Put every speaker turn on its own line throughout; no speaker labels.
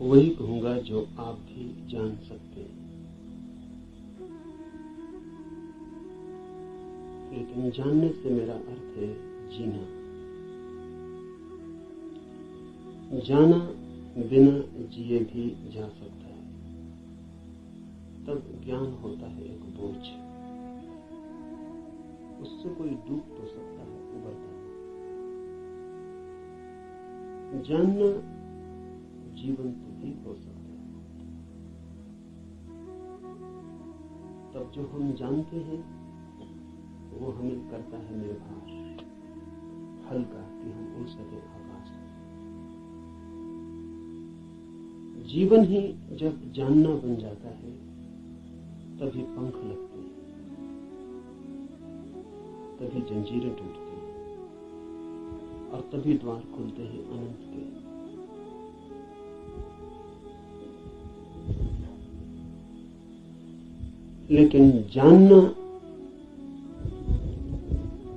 वही कहूंगा जो आप भी जान सकते हैं। लेकिन जानने से मेरा अर्थ है जीना। जाना बिना जिए भी जा सकता है, तब ज्ञान होता है एक बोझ। उससे कोई डूब तो सकता है, उबरता नहीं। जानना जीवंत भी हो सकता है, तब जो हम जानते हैं वो हमें करता है निर्भर, हल्का, कि हम उड़ सके आकाश में। जीवन ही जब जानना बन जाता है तभी पंख लगते हैं, तभी जंजीरें टूटती हैं और तभी द्वार खुलते हैं अनंत के। लेकिन जानना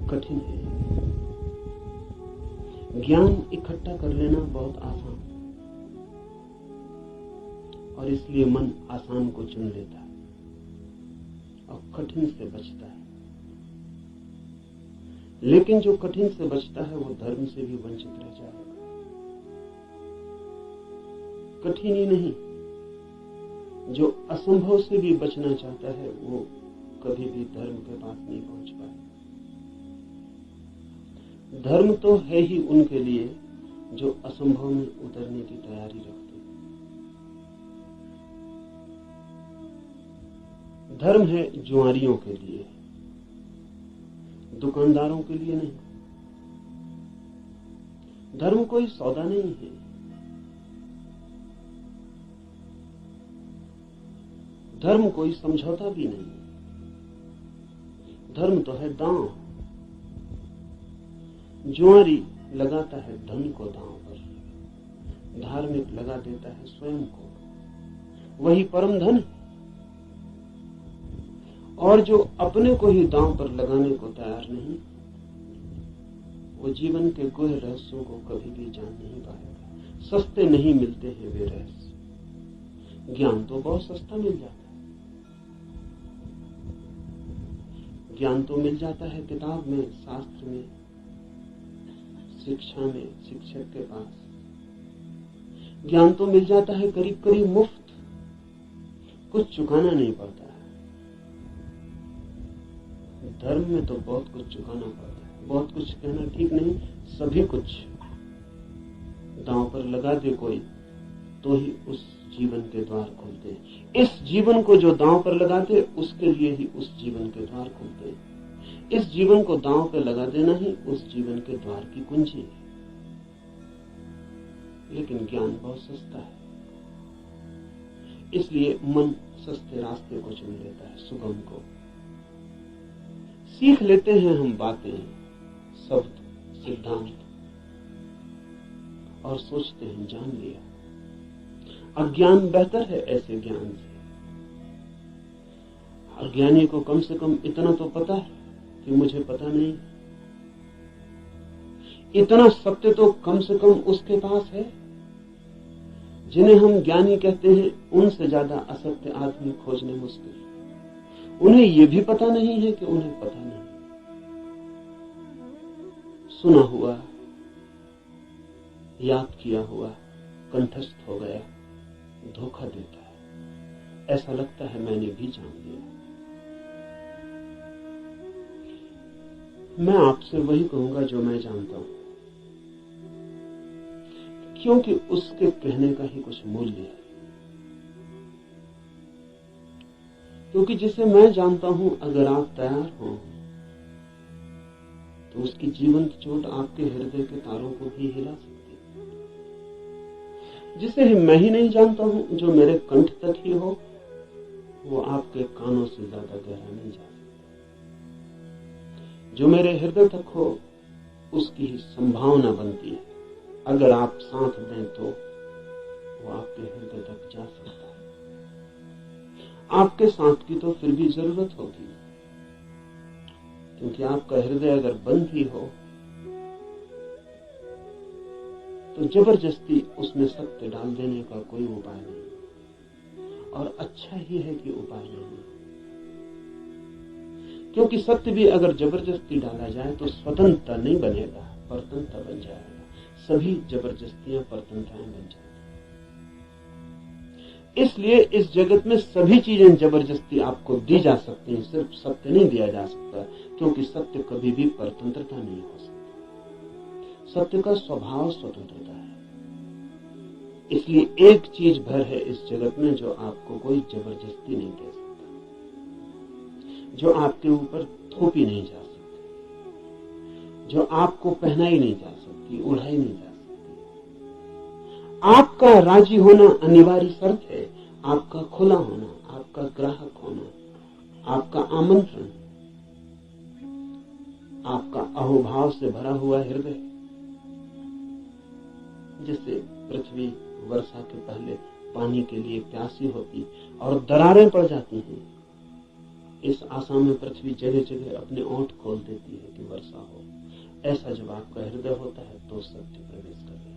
कठिन है। ज्ञान इकट्ठा कर लेना बहुत आसान, और इसलिए मन आसान को चुन लेता है और कठिन से बचता है। लेकिन जो कठिन से बचता है वो धर्म से भी वंचित रह जाएगा। कठिन ही नहीं, जो असंभव से भी बचना चाहता है वो कभी भी धर्म के पास नहीं पहुंच पाएगा। धर्म तो है ही उनके लिए जो असंभव में उतरने की तैयारी रखते हैं। धर्म है जुआरियों के लिए, दुकानदारों के लिए नहीं। धर्म कोई सौदा नहीं है। धर्म कोई समझौता भी नहीं। धर्म तो है दांव। जुआरी लगाता है धन को दांव पर, धार्मिक लगा देता है स्वयं को। वही परम धन है। और जो अपने को ही दांव पर लगाने को तैयार नहीं, वो जीवन के गुह रहस्यों को कभी भी जान नहीं पाएगा। सस्ते नहीं मिलते हैं वे रहस्य। ज्ञान तो बहुत सस्ता मिल जाता है। ज्ञान तो मिल जाता है किताब में, शास्त्र में, शिक्षा में, शिक्षक के पास। ज्ञान तो मिल जाता है करीब करीब मुफ्त, कुछ चुकाना नहीं पड़ता है। धर्म में तो बहुत कुछ चुकाना पड़ता है। बहुत कुछ कहना ठीक नहीं, सभी कुछ दांव पर लगा दे कोई तो ही उस जीवन के द्वार खुलते हैं। इस जीवन को जो दांव पर लगा दे उसके लिए ही उस जीवन के द्वार खुलते हैं। इस जीवन को दांव पर लगा देना ही उस जीवन के द्वार की कुंजी है। लेकिन ज्ञान बहुत सस्ता है, इसलिए मन सस्ते रास्ते को चुन लेता है, सुगम को। सीख लेते हैं हम बातें, शब्द, सिद्धांत, और सोचते हैं जान लिया। अज्ञान बेहतर है ऐसे ज्ञान से। अज्ञानी को कम से कम इतना तो पता है कि मुझे पता नहीं। इतना सत्य तो कम से कम उसके पास है। जिन्हें हम ज्ञानी कहते हैं उनसे ज्यादा असत्य आदमी खोजने मुश्किल। उन्हें यह भी पता नहीं है कि उन्हें पता नहीं। सुना हुआ, याद किया हुआ कंठस्थ हो गया, धोखा देता है। ऐसा लगता है मैंने भी जान लिया। मैं आपसे वही कहूंगा जो मैं जानता हूं, क्योंकि उसके कहने का ही कुछ मूल्य है। क्योंकि जिसे मैं जानता हूं, अगर आप तैयार हो तो उसकी जीवंत चोट आपके हृदय के तारों को भी हिला सकती है। जिसे मैं ही नहीं जानता हूं, जो मेरे कंठ तक ही हो, वो आपके कानों से ज्यादा गहरा नहीं जा सकता। जो मेरे हृदय तक हो, उसकी ही संभावना बनती है। अगर आप साथ दें तो वो आपके हृदय तक जा सकता है। आपके साथ की तो फिर भी जरूरत होगी, क्योंकि आपका हृदय अगर बंद ही हो तो जबरदस्ती उसमें सत्य डाल देने का कोई उपाय नहीं, और अच्छा ही है कि उपाय नहीं, क्योंकि सत्य भी अगर जबरदस्ती डाला जाए तो स्वतंत्रता नहीं बनेगा, परतंत्रता बन जाएगा। सभी जबरदस्तियां परतंत्रताएं बन जाएगी। इसलिए इस जगत में सभी चीजें जबरदस्ती आपको दी जा सकती हैं, सिर्फ सत्य नहीं दिया जा सकता, क्योंकि सत्य कभी भी परतंत्रता नहीं हो सकती। सत्य का स्वभाव स्वतंत्रता है। इसलिए एक चीज भर है इस जगत में जो आपको कोई जबरदस्ती नहीं दे सकता, जो आपके ऊपर थोपी नहीं जा सकती, जो आपको पहनाई नहीं जा सकती, उड़ाई नहीं जा सकती। आपका राजी होना अनिवार्य शर्त है, आपका खुला होना, आपका ग्राहक होना, आपका आमंत्रण, आपका अहोभाव से भरा हुआ हृदय। जैसे पृथ्वी वर्षा के पहले पानी के लिए प्यासी होती और दरारें पड़ जाती हैं, इस आशा में पृथ्वी जगह जगह अपने ओंठ खोल देती है कि वर्षा हो। ऐसा जब आपका हृदय होता है तो सत्य प्रवेश कर गया।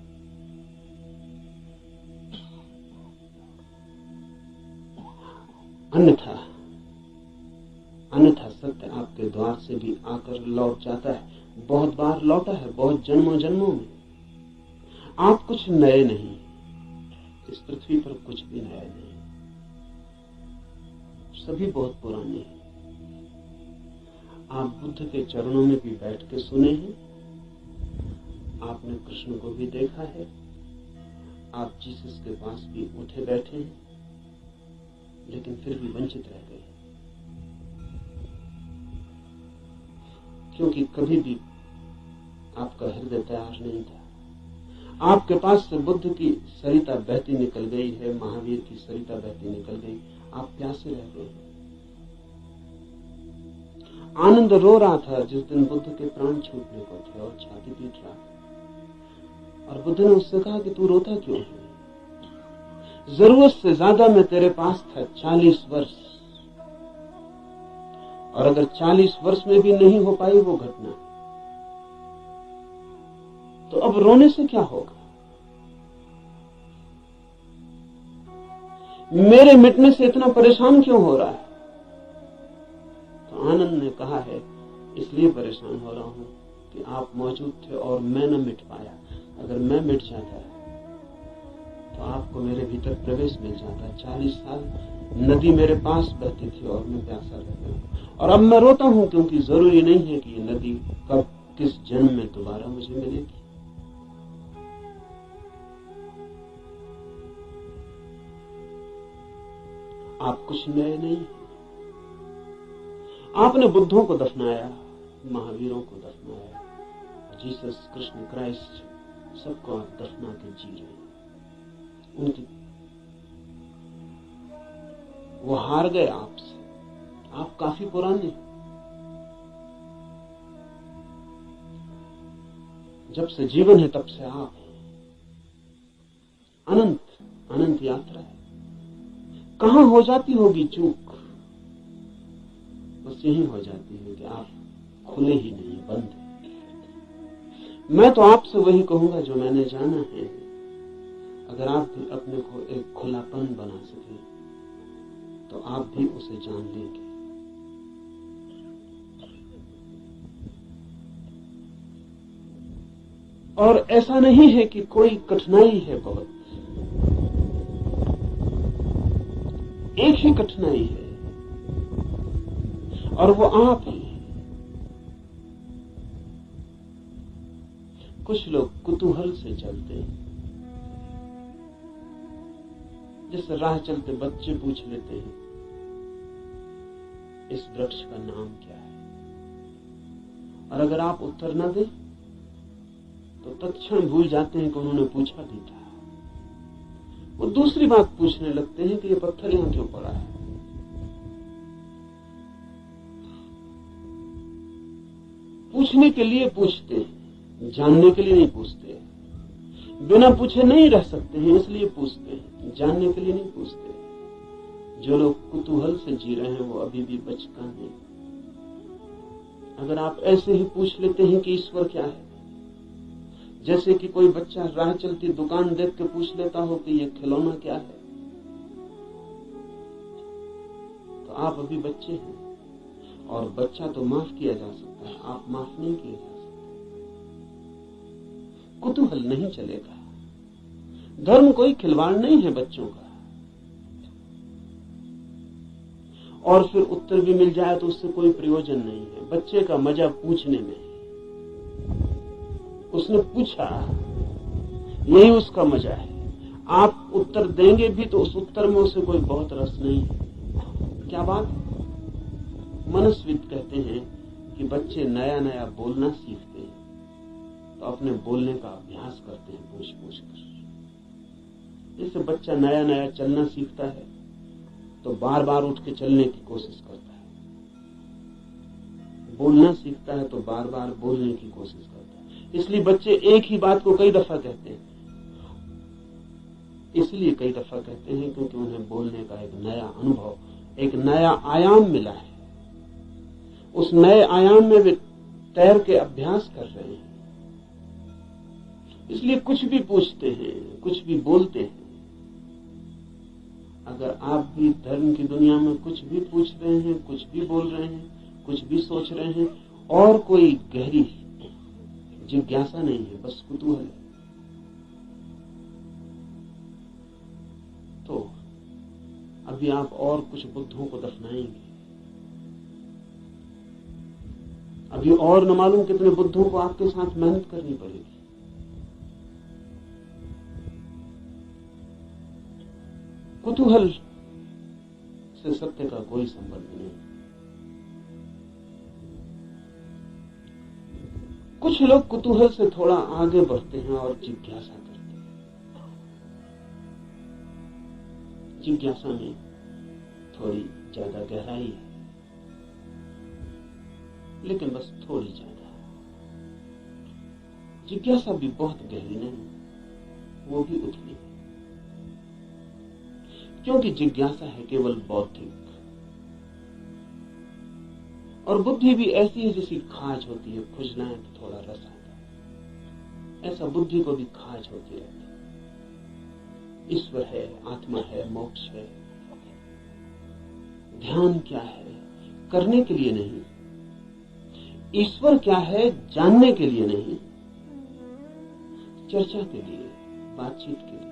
अन्यथा सत्य आपके द्वार से भी आकर लौट जाता है, बहुत बार लौटा है, बहुत जन्मों जन्मों में। आप कुछ नए नहीं, इस पृथ्वी पर कुछ भी नया नहीं, सभी बहुत पुराने हैं। आप बुद्ध के चरणों में भी बैठ के सुने हैं, आपने कृष्ण को भी देखा है, आप जीसस के पास भी उठे बैठे हैं, लेकिन फिर भी वंचित रह गए, क्योंकि कभी भी आपका हृदय तैयार नहीं था। आपके पास से बुद्ध की सरिता बहती निकल गई है, महावीर की सरिता बहती निकल गई, आप प्यासे रह गए। आनंद रो रहा था जिस दिन बुद्ध के प्राण छूटने को थे और छाती पीट रहा था, और बुद्ध ने उससे कहा कि तू रोता क्यों है? जरूरत से ज्यादा मैं तेरे पास था 40 वर्ष, और अगर 40 वर्ष में भी नहीं हो पाई वो घटना, तो अब रोने से क्या होगा? मेरे मिटने से इतना परेशान क्यों हो रहा है? तो आनंद ने कहा है, इसलिए परेशान हो रहा हूं कि आप मौजूद थे और मैं न मिट पाया। अगर मैं मिट जाता तो आपको मेरे भीतर प्रवेश मिल जाता। 40 साल नदी मेरे पास बहती थी और मैं प्यासा रह गया, और अब मैं रोता हूं क्योंकि जरूरी नहीं है कि ये नदी कब किस जन्म में दोबारा मुझे मिलेगी। आप कुछ नए नहीं। आपने बुद्धों को दफनाया, महावीरों को दफनाया, जीसस, कृष्ण, क्राइस्ट, सबको आप दफना के जी रहे हैं। उनकी वो हार गए आपसे, आप काफी पुराने। जब से जीवन है तब से आप हैं। अनंत यात्रा है। कहां हो जाती होगी चूक? बस यही हो जाती है कि आप खुले ही नहीं, बंद है। मैं तो आपसे वही कहूंगा जो मैंने जाना है। अगर आप भी अपने को एक खुलापन बना सके तो आप भी उसे जान लेंगे। और ऐसा नहीं है कि कोई कठिनाई है बहुत, एक ही कठिनाई है और वो आप ही। कुछ लोग कुतूहल से चलते हैं, जैसे राह चलते बच्चे पूछ लेते हैं इस वृक्ष का नाम क्या है, और अगर आप उत्तर न दें तो तत्क्षण भूल जाते हैं कि उन्होंने पूछा भी था। वो दूसरी बात पूछने लगते हैं कि ये पत्थर यहां क्यों पड़ा है। पूछने के लिए पूछते हैं, जानने के लिए नहीं पूछते। बिना पूछे नहीं रह सकते हैं, इसलिए पूछते हैं, जानने के लिए नहीं पूछते। जो लोग कुतूहल से जी रहे हैं वो अभी भी बचकाने हैं। अगर आप ऐसे ही पूछ लेते हैं कि ईश्वर क्या है, जैसे कि कोई बच्चा राह चलती दुकान देख के पूछ लेता हो कि ये खिलौना क्या है, तो आप अभी बच्चे हैं, और बच्चा तो माफ किया जा सकता है, आप माफ नहीं किए जा सकते। कुतूहल नहीं चलेगा। धर्म कोई खिलवाड़ नहीं है बच्चों का, और फिर उत्तर भी मिल जाए तो उससे कोई प्रयोजन नहीं है। बच्चे का मजा पूछने में, उसने पूछा, यही उसका मजा है। आप उत्तर देंगे भी तो उस उत्तर में उसे कोई बहुत रस नहीं है। क्या बात? मनस्विद कहते हैं कि बच्चे नया नया बोलना सीखते हैं तो अपने बोलने का अभ्यास करते हैं पूछ पूछ कर। जैसे बच्चा नया नया चलना सीखता है तो बार बार उठ के चलने की कोशिश करता है, बोलना सीखता है तो बार बार बोलने की कोशिश करता है। इसलिए बच्चे एक ही बात को कई दफा कहते हैं, इसलिए कई दफा कहते हैं क्योंकि उन्हें बोलने का एक नया अनुभव, एक नया आयाम मिला है। उस नए आयाम में वे तैर के अभ्यास कर रहे हैं, इसलिए कुछ भी पूछते हैं, कुछ भी बोलते हैं। अगर आप भी धर्म की दुनिया में कुछ भी पूछ रहे हैं, कुछ भी बोल रहे हैं, कुछ भी सोच रहे हैं, और कोई गहरी जिज्ञासा नहीं है, बस कुतूहल है, तो अभी आप और कुछ बुद्धों को दफनाएंगे। अभी और न मालूम कितने बुद्धों को आपके साथ मेहनत करनी पड़ेगी। कुतूहल से सत्य का कोई संबंध नहीं। कुछ लोग कुतूहल से थोड़ा आगे बढ़ते हैं और जिज्ञासा करते हैं। जिज्ञासा में थोड़ी ज्यादा गहराई है, लेकिन बस थोड़ी ज्यादा। जिज्ञासा भी बहुत गहरी नहीं, वो भी उतनी है, क्योंकि जिज्ञासा है केवल बौद्धिक, और बुद्धि भी ऐसी है जैसी खाज होती है, खुजलाएं तो थोड़ा रस आता है, ऐसा बुद्धि को भी खाज होती रहती है। ईश्वर है, आत्मा है, मोक्ष है, ध्यान क्या है, करने के लिए नहीं। ईश्वर क्या है, जानने के लिए नहीं, चर्चा के लिए, बातचीत के लिए।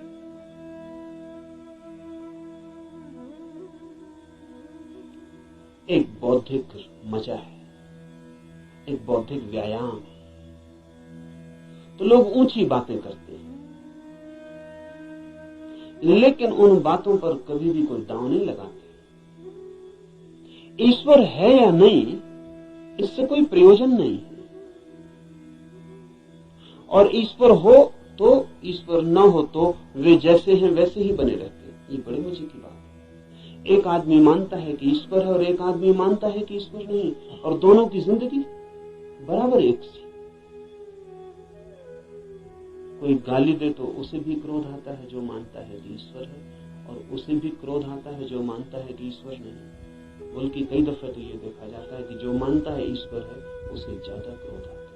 एक बौद्धिक मजा है, एक बौद्धिक व्यायाम है। तो लोग ऊंची बातें करते हैं, लेकिन उन बातों पर कभी भी कोई दांव नहीं लगाते। ईश्वर है या नहीं, इससे कोई प्रयोजन नहीं है, और ईश्वर हो तो, ईश्वर न हो तो वे जैसे हैं वैसे ही बने रहते हैं। ये बड़े मजे की बात है। एक आदमी मानता है कि ईश्वर है और एक आदमी मानता है कि ईश्वर नहीं, और दोनों की जिंदगी बराबर एक सी। कोई गाली दे तो उसे भी क्रोध आता है जो मानता है कि ईश्वर है, और उसे भी क्रोध आता है जो मानता है कि ईश्वर नहीं। बल्कि कई दफे तो ये देखा जाता है कि जो मानता है ईश्वर है उसे ज्यादा क्रोध आता है,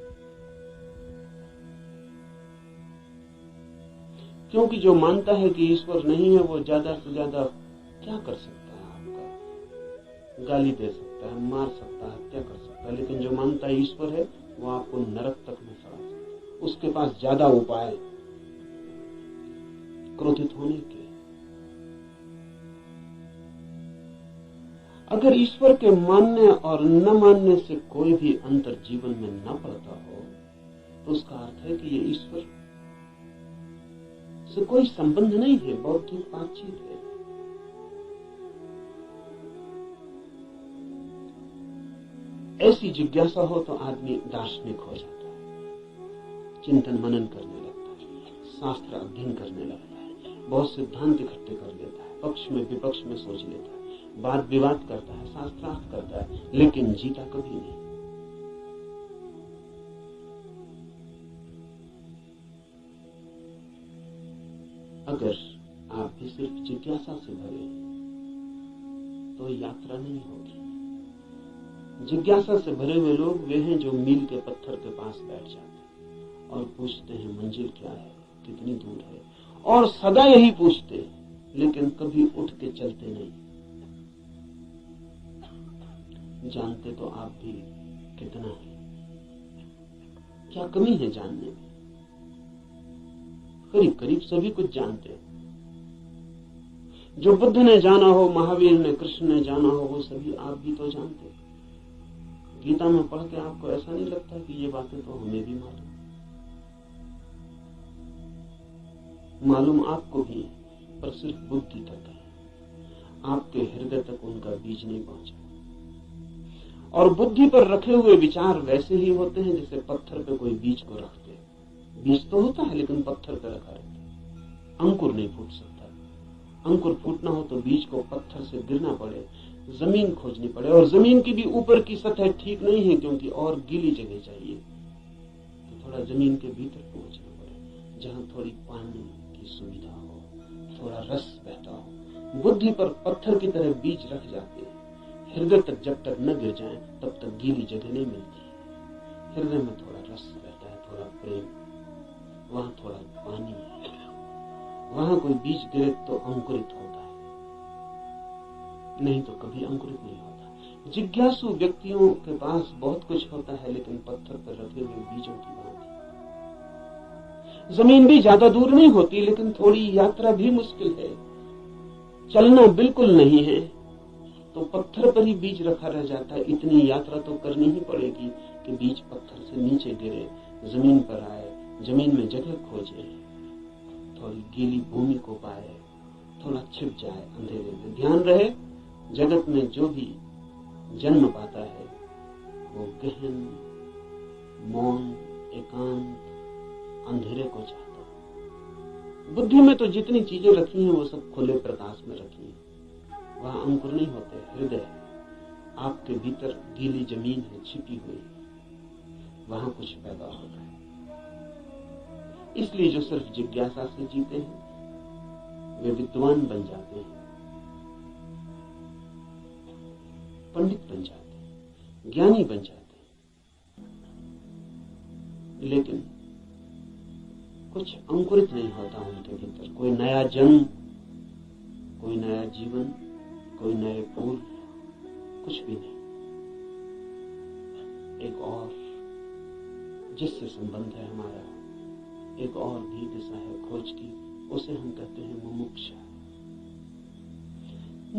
क्योंकि जो मानता है कि ईश्वर नहीं है वो ज्यादा से ज्यादा क्या कर सकता है, आपका गाली दे सकता है, मार सकता है, हत्या कर सकता है। लेकिन जो मानता है ईश्वर है वो आपको नरक तक में सड़ा सकता है। उसके पास ज्यादा उपाय क्रोधित होने के। अगर ईश्वर के मानने और न मानने से कोई भी अंतर जीवन में न पड़ता हो तो उसका अर्थ है कि ये ईश्वर से कोई संबंध नहीं है, बौद्धिक बातचीत है। ऐसी जिज्ञासा हो तो आदमी दार्शनिक हो जाता है, चिंतन मनन करने लगता है, शास्त्र अध्ययन करने लगता है, बहुत सिद्धांत इकट्ठे कर लेता है, पक्ष में विपक्ष में सोच लेता है, वाद विवाद करता है, शास्त्रार्थ करता है, लेकिन जीता कभी नहीं। अगर आप भी सिर्फ जिज्ञासा से भरे तो यात्रा नहीं होगी। जिज्ञासा से भरे हुए लोग वे हैं जो मील के पत्थर के पास बैठ जाते हैं और पूछते हैं मंजिल क्या है, कितनी दूर है, और सदा यही पूछते हैं, लेकिन कभी उठ के चलते नहीं। जानते तो आप भी कितना है, क्या कमी है जानने में? करीब करीब सभी कुछ जानते हैं। जो बुद्ध ने जाना हो, महावीर ने, कृष्ण ने जाना हो, वो सभी आप भी तो जानते हैं। गीता में पढ़ के आपको ऐसा नहीं लगता कि ये बातें तो हमें भी मालूम आपको भी, पर सिर्फ बुद्धि तक है, आपके हृदय तक उनका बीज नहीं पहुंचा। और बुद्धि पर रखे हुए विचार वैसे ही होते हैं जैसे पत्थर पे कोई बीज को रखते हैं। बीज तो होता है लेकिन पत्थर पे रखा रहता है, अंकुर नहीं फूट सकता। अंकुर फूटना हो तो बीज को पत्थर से गिरना पड़े, जमीन खोजनी पड़े, और जमीन की भी ऊपर की सतह ठीक नहीं है, क्योंकि और गीली जगह चाहिए, तो थोड़ा जमीन के भीतर पहुंचना पड़े, जहां थोड़ी पानी की सुविधा हो, थोड़ा रस बहता हो। बुद्धि पर पत्थर की तरह बीज रख जाते हैं, हृदय तक जब तक न गिर जाए तब तक गीली जगह नहीं मिलती। हृदय में थोड़ा रस बहता है, थोड़ा प्रेम, वहां थोड़ा पानी है, वहां कोई बीज गिरे तो अंकुरित होता है, नहीं तो कभी अंकुरित नहीं होता। जिज्ञासु व्यक्तियों के पास बहुत कुछ होता है, लेकिन पत्थर पर रखे हुए बीजों की भांति। जमीन भी ज्यादा दूर नहीं होती, लेकिन थोड़ी यात्रा भी मुश्किल है। चलना बिल्कुल नहीं है तो पत्थर पर ही बीज रखा रह जाता है। इतनी यात्रा तो करनी ही पड़ेगी कि बीज पत्थर से नीचे गिरे, जमीन पर आए, जमीन में जगह खोजे, थोड़ी गीली भूमि को पाए, थोड़ा छिप जाए अंधेरे में। ध्यान रहे, जगत में जो भी जन्म पाता है वो गहन, मौन, एकांत, अंधेरे को चाहता है। बुद्धि में तो जितनी चीजें रखी हैं वो सब खुले प्रकाश में रखी हैं, वहां अंकुर नहीं होते। हृदय है, आपके भीतर गीली जमीन है, छिपी हुई, वहां कुछ पैदा होता है। इसलिए जो सिर्फ जिज्ञासा से जीते हैं वे विद्वान बन जाते हैं, पंडित बन जाते हैं, ज्ञानी बन जाते हैं, लेकिन कुछ अंकुरित नहीं होता उनके भीतर। कोई नया जन्म, कोई नया जीवन, कोई नए फूल, कुछ भी नहीं। एक और जिससे संबंध है हमारा, एक और भी दिशा है खोज की, उसे हम कहते हैं मुमुक्षा।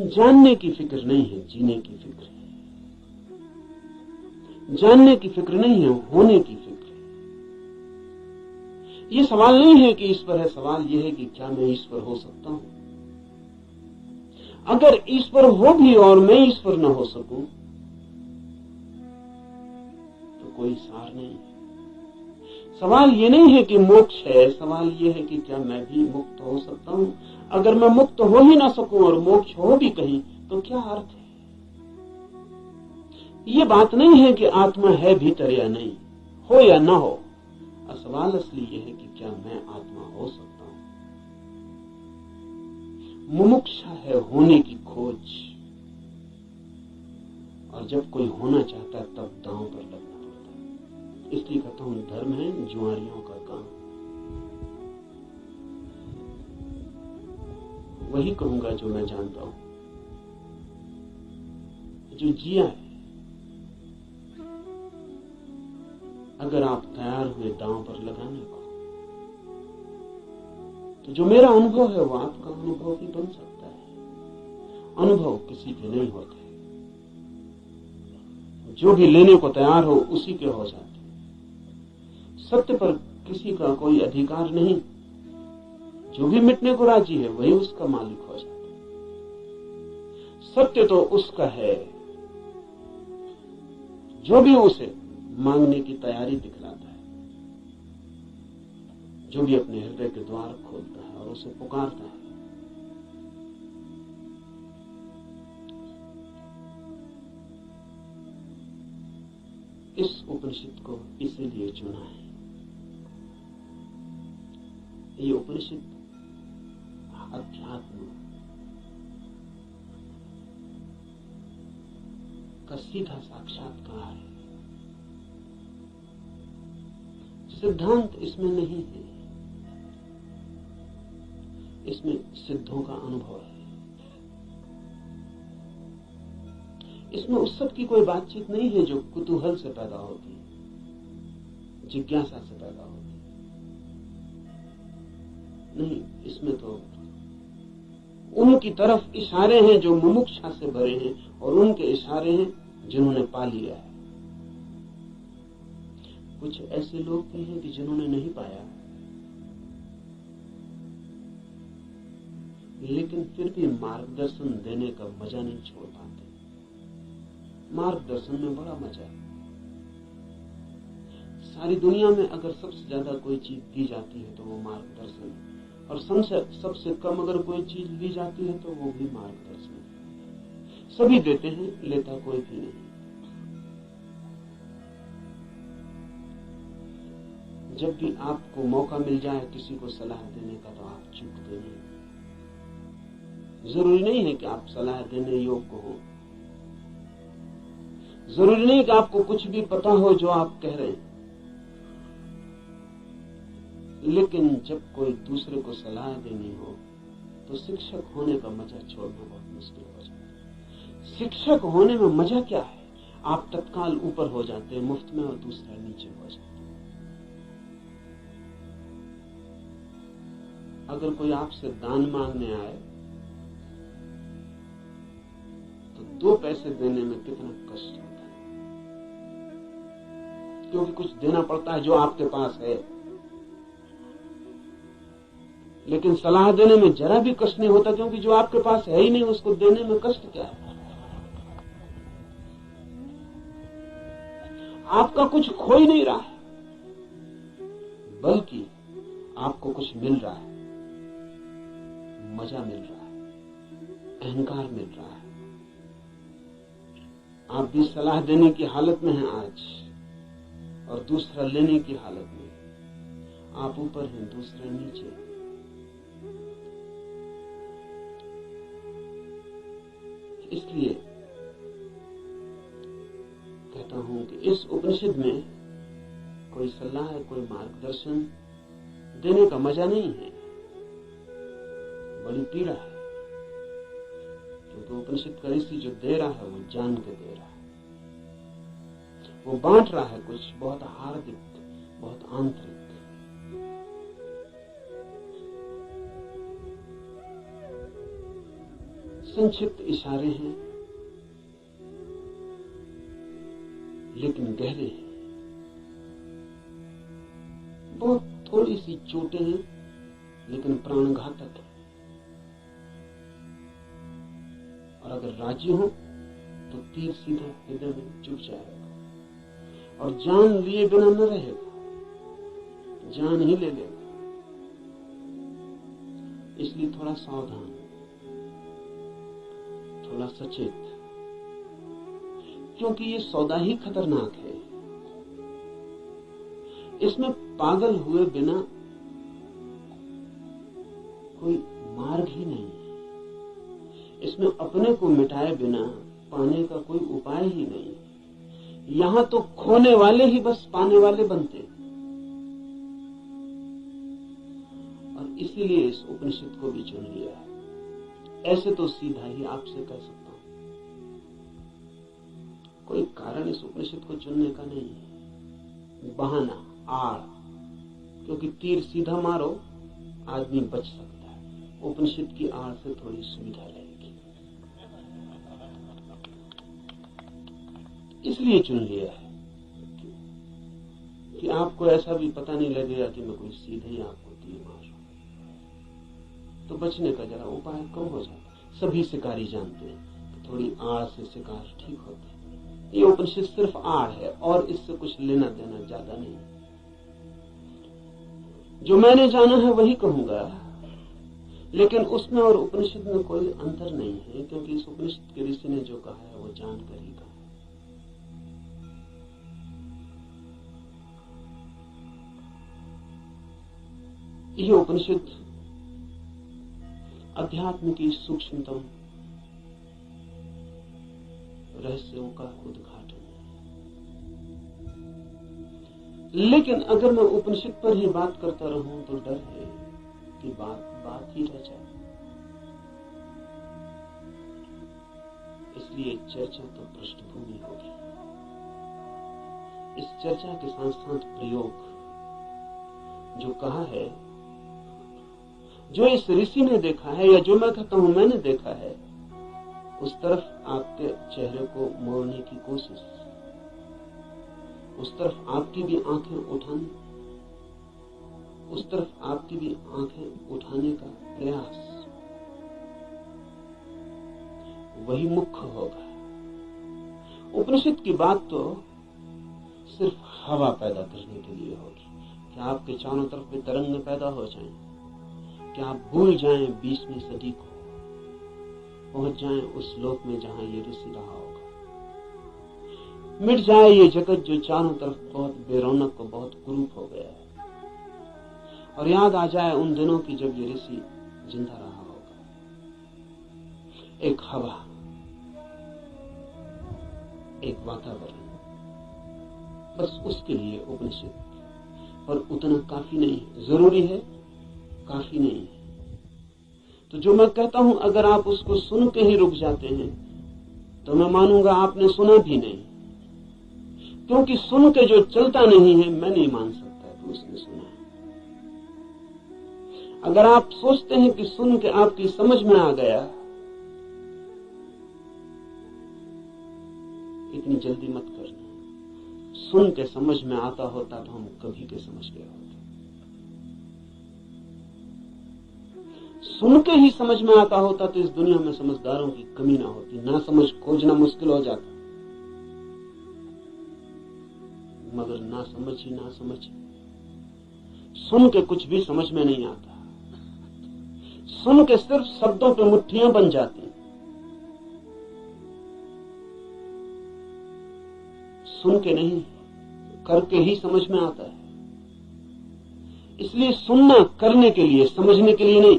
जानने की फिक्र नहीं है, जीने की फिक्र है। जानने की फिक्र नहीं है, होने की फिक्र है। ये सवाल नहीं है कि ईश्वर है, सवाल यह है कि क्या मैं ईश्वर हो सकता हूं। अगर ईश्वर हो भी और मैं ईश्वर न हो सकूं तो कोई सार नहीं। सवाल ये नहीं है कि मोक्ष है, सवाल ये है कि क्या मैं भी मुक्त हो सकता हूं। अगर मैं मुक्त हो ही ना सकूं और मोक्ष हो भी कहीं तो क्या अर्थ है? ये बात नहीं है कि आत्मा है भीतर या नहीं, हो या ना हो। सवाल असली ये है कि क्या मैं आत्मा हो सकता हूं। मुमुक्षा है होने की खोज, और जब कोई होना चाहता है तब दांव पर लगना पड़ता है। इसलिए कहता हूं धर्म है जुआरियों का काम। वही कहूंगा जो मैं जानता हूं, जो जिया है। अगर आप तैयार हुए दांव पर लगाने को, तो जो मेरा अनुभव है वो आपका अनुभव भी बन सकता है। अनुभव किसी के नहीं होते, जो भी लेने को तैयार हो उसी के हो जाते। सत्य पर किसी का कोई अधिकार नहीं, जो भी मिटने को राजी है वही उसका मालिक हो जाता। सत्य तो उसका है जो भी उसे मांगने की तैयारी दिखलाता है, जो भी अपने हृदय के द्वार खोलता है और उसे पुकारता है। इस उपनिषद को इसीलिए चुना है। ये उपनिषद अध्यात्म का सीधा साक्षात्कार है। सिद्धांत इसमें नहीं है, इसमें सिद्धों का अनुभव है। इसमें उस सब की कोई बातचीत नहीं है जो कुतूहल से पैदा होती है, जिज्ञासा से पैदा होती है। नहीं, इसमें तो उनकी तरफ इशारे हैं जो मुमुक्षा से भरे हैं, और उनके इशारे हैं जिन्होंने पा लिया है। कुछ ऐसे लोग भी हैं कि जिन्होंने नहीं पाया, लेकिन फिर भी मार्गदर्शन देने का मजा नहीं छोड़ पाते। मार्गदर्शन में बड़ा मजा है। सारी दुनिया में अगर सबसे ज्यादा कोई चीज दी जाती है तो वो मार्गदर्शन है, और सबसे कम अगर कोई चीज दी जाती है तो वो भी मार्गदर्शन है। सभी देते हैं, लेता कोई भी नहीं। जब भी आपको मौका मिल जाए किसी को सलाह देने का, तो आप चूकते नहीं। जरूरी नहीं है कि आप सलाह देने योग्य हो, जरूरी नहीं कि आपको कुछ भी पता हो जो आप कह रहे हैं, लेकिन जब कोई दूसरे को सलाह देनी हो तो शिक्षक होने का मजा छोड़ना बहुत मुश्किल हो जाता है। शिक्षक होने में मजा क्या है? आप तत्काल ऊपर हो जाते हैं मुफ्त में, और दूसरा नीचे हो जाता है। अगर कोई आपसे दान मांगने आए तो 2 पैसे देने में कितना कष्ट होता है, क्योंकि कुछ देना पड़ता है जो आपके पास है। लेकिन सलाह देने में जरा भी कष्ट नहीं होता, क्योंकि जो आपके पास है ही नहीं, उसको देने में कष्ट क्या है? आपका कुछ खो ही नहीं रहा है, बल्कि आपको कुछ मिल रहा है, मजा मिल रहा है, अहंकार मिल रहा है। आप भी सलाह देने की हालत में हैं आज, और दूसरा लेने की हालत में। आप ऊपर हैं, दूसरा नीचे। इसलिए कहता हूं कि इस उपनिषद में कोई सलाह है, कोई मार्गदर्शन देने का मजा नहीं है, बड़ी पीड़ा है। क्योंकि उपनिषद का ऋषि जो दे रहा है वो जान के दे रहा है, वो बांट रहा है कुछ बहुत हार्दिक, बहुत आंतरिक। संक्षिप्त इशारे हैं, लेकिन गहरे हैं। बहुत थोड़ी सी चोटें हैं, लेकिन प्राणघातक है। और अगर राजी हो तो तीर सीधा हृदय में चुभ जाएगा, और जान लिए बिना न रहेगा, जान ही ले लेगा। इसलिए थोड़ा सावधान, थोड़ा सचेत, क्योंकि ये सौदा ही खतरनाक है। इसमें पागल हुए बिना कोई मार्ग ही नहीं है। इसमें अपने को मिटाए बिना पाने का कोई उपाय ही नहीं। यहां तो खोने वाले ही बस पाने वाले बनते, और इसीलिए इस उपनिषद को भी चुन लिया है। ऐसे तो सीधा ही आपसे कह सकता हूं, कोई कारण इस उपनिषद को चुनने का नहीं है। बहाना, आड़, क्योंकि तीर सीधा मारो आदमी बच सकता है, उपनिषद की आड़ से थोड़ी सुविधा रहेगी, इसलिए चुन लिया है कि आपको ऐसा भी पता नहीं लगेगा कि मैं कोई सीधे ही आपको तीर मार रहा हूं। तो बचने का जरा उपाय कम हो जाता है। सभी शिकारी जानते हैं कि थोड़ी आड़ से शिकार ठीक होता है। ये उपनिषद सिर्फ आड़ है, और इससे कुछ लेना देना ज्यादा नहीं। जो मैंने जाना है वही कहूंगा, लेकिन उसमें और उपनिषद में कोई अंतर नहीं है, क्योंकि इस उपनिषद के ऋषि ने जो कहा है वो जानकर ही कहा। यह उपनिषद अध्यात्म की सूक्ष्मतम रहस्यों का उद्घाटन है। लेकिन अगर मैं उपनिषद पर ही बात करता रहूं तो डर है कि बात ही रह जाए। इसलिए चर्चा तो पृष्ठभूमि होगी। इस चर्चा के साथ साथ प्रयोग जो कहा है, जो इस ऋषि ने देखा है या जो मैं कहता हूं मैंने देखा है, उस तरफ आपके चेहरे को मोड़ने की कोशिश, उस तरफ आपकी भी आंखें उठाने, उस तरफ आपकी भी आंखें उठाने का प्रयास, वही मुख्य होगा। उपनिषद की बात तो सिर्फ हवा पैदा करने के लिए होगी कि आपके चारों तरफ भी तरंगें पैदा हो जाएं, कि आप भूल जाएं 20वीं सदी को, पहुंच जाएं उस लोक में जहां ये ऋषि रहा होगा। मिट जाए ये जगत जो चारों तरफ बहुत बेरौनक और बहुत कुरूप हो गया है, और याद आ जाए उन दिनों की जब ये ऋषि जिंदा रहा होगा। एक हवा, एक वातावरण, बस उसके लिए उपनिषद। पर उतना काफी नहीं है, जरूरी है, काफी नहीं है। तो जो मैं कहता हूं अगर आप उसको सुन के ही रुक जाते हैं तो मैं मानूंगा आपने सुना भी नहीं, क्योंकि सुन के जो चलता नहीं है मैं नहीं मान सकता कि उसने सुना है। अगर आप सोचते हैं कि सुन के आपकी समझ में आ गया, इतनी जल्दी मत करना। सुन के समझ में आता होता तो हम कभी के समझ गए होते। सुन के ही समझ में आता होता तो इस दुनिया में समझदारों की कमी ना होती, ना समझ खोजना मुश्किल हो जाता। मगर ना समझ ही ना समझ, सुन के कुछ भी समझ में नहीं आता। सुन के सिर्फ शब्दों पे मुट्ठियां बन जाती, सुन के नहीं करके ही समझ में आता है। इसलिए सुनना करने के लिए, समझने के लिए नहीं।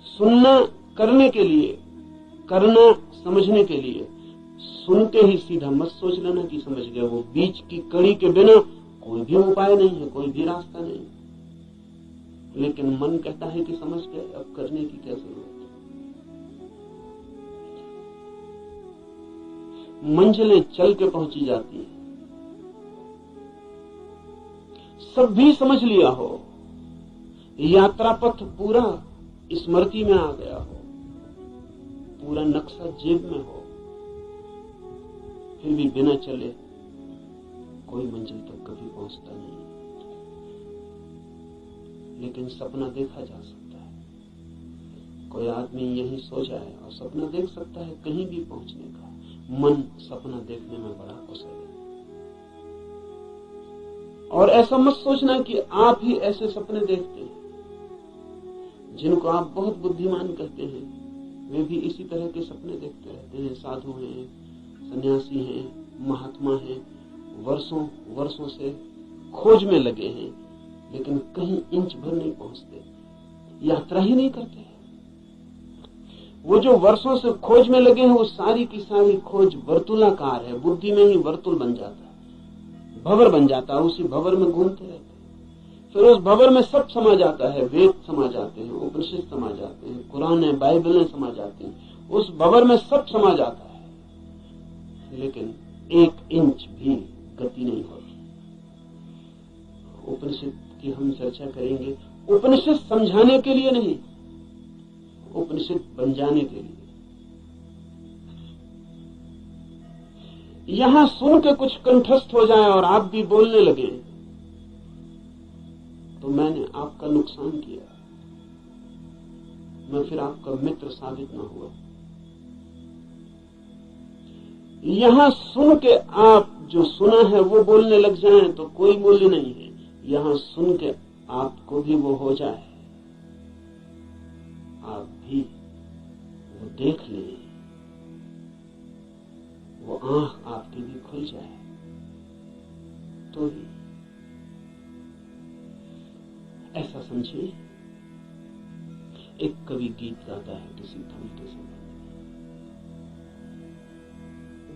सुनना करने के लिए, करना समझने के लिए। सुन के ही सीधा मत सोच लेना कि समझ गए। वो बीच की कड़ी के बिना कोई भी उपाय नहीं है, कोई भी रास्ता नहीं। लेकिन मन कहता है कि समझ गए, अब करने की क्या जरूरत है। मंजिलें चल के पहुंची जाती हैं, सब भी समझ लिया हो, यात्रा पथ पूरा स्मृति में आ गया हो, पूरा नक्शा जेब में हो, फिर भी बिना चले कोई मंजिल तक कभी पहुंचता नहीं। लेकिन सपना देखा जा सकता है। कोई आदमी यहीं सो जाए और सपना देख सकता है कहीं भी पहुंचने का। मन सपना देखने में बड़ा कुशल है। और ऐसा मत सोचना कि आप ही ऐसे सपने देखते हैं। जिनको आप बहुत बुद्धिमान कहते हैं वे भी इसी तरह के सपने देखते रहते हैं। साधु हैं, सन्यासी हैं, महात्मा हैं, वर्षों वर्षों से खोज में लगे हैं, लेकिन कहीं इंच भर नहीं पहुंचते, यात्रा ही नहीं करते। वो जो वर्षों से खोज में लगे हैं वो सारी की सारी खोज वर्तुलाकार है, बुद्धि में ही वर्तुल बन जाता है, भंवर बन जाता है, उसी भंवर में घूमते रहते हैं। फिर उस भंवर में सब समा जाता है, वेद समा जाते हैं, उपनिषद समा जाते हैं, कुरान है, बाइबलें समा जाती हैं, उस भंवर में सब समा जाता है, लेकिन एक इंच भी गति नहीं होती। उपनिषद की हम चर्चा करेंगे, उपनिषद समझाने के लिए नहीं, उपनिषद बन जाने के लिए। यहां सुन के कुछ कंठस्थ हो जाए और आप भी बोलने लगे तो मैंने आपका नुकसान किया, मैं फिर आपका मित्र साबित ना हुआ। यहां सुन के आप जो सुना है वो बोलने लग जाएं तो कोई मूल्य नहीं है। यहां सुन के आपको भी वो हो जाए, आप भी वो देख लें, वो आंख आपकी भी खुल जाए तो ही। ऐसा समझिए, एक कवि गीत गाता है किसी धुन के संबंध में।